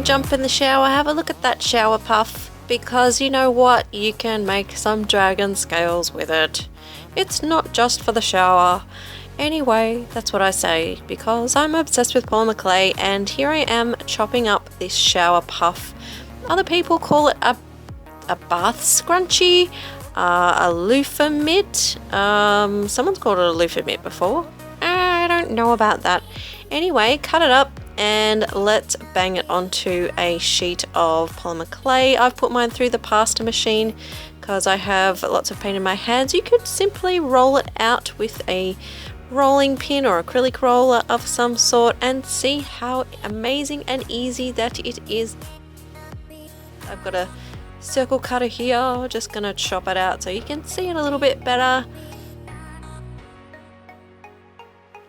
jump in the shower, have a look at that shower puff, because you know what, you can make some dragon scales with it. It's not just for the shower. Anyway, that's what I say because I'm obsessed with polymer clay, and here I am chopping up this shower puff. Other people call it a bath scrunchie, a loofah mitt. Someone's called it a loofah mitt before. I don't know about that. Anyway, cut it up and let's bang it onto a sheet of polymer clay. I've put mine through the pasta machine because I have lots of paint in my hands. You could simply roll it out with a rolling pin or acrylic roller of some sort and see how amazing and easy that it is. I've got a circle cutter here, just gonna chop it out so you can see it a little bit better.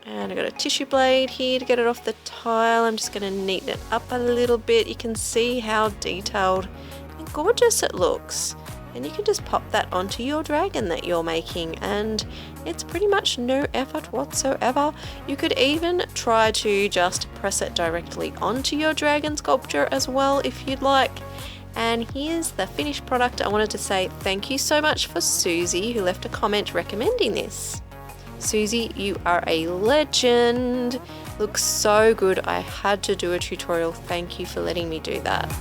And I've got a tissue blade here to get it off the tile. I'm just gonna neaten it up a little bit. You can see how detailed and gorgeous it looks. And you can just pop that onto your dragon that you're making, and it's pretty much no effort whatsoever. You could even try to just press it directly onto your dragon sculpture as well if you'd like. And here's the finished product. I wanted to say thank you so much for Susie, who left a comment recommending this. Susie, you are a legend. Looks so good. I had to do a tutorial. Thank you for letting me do that.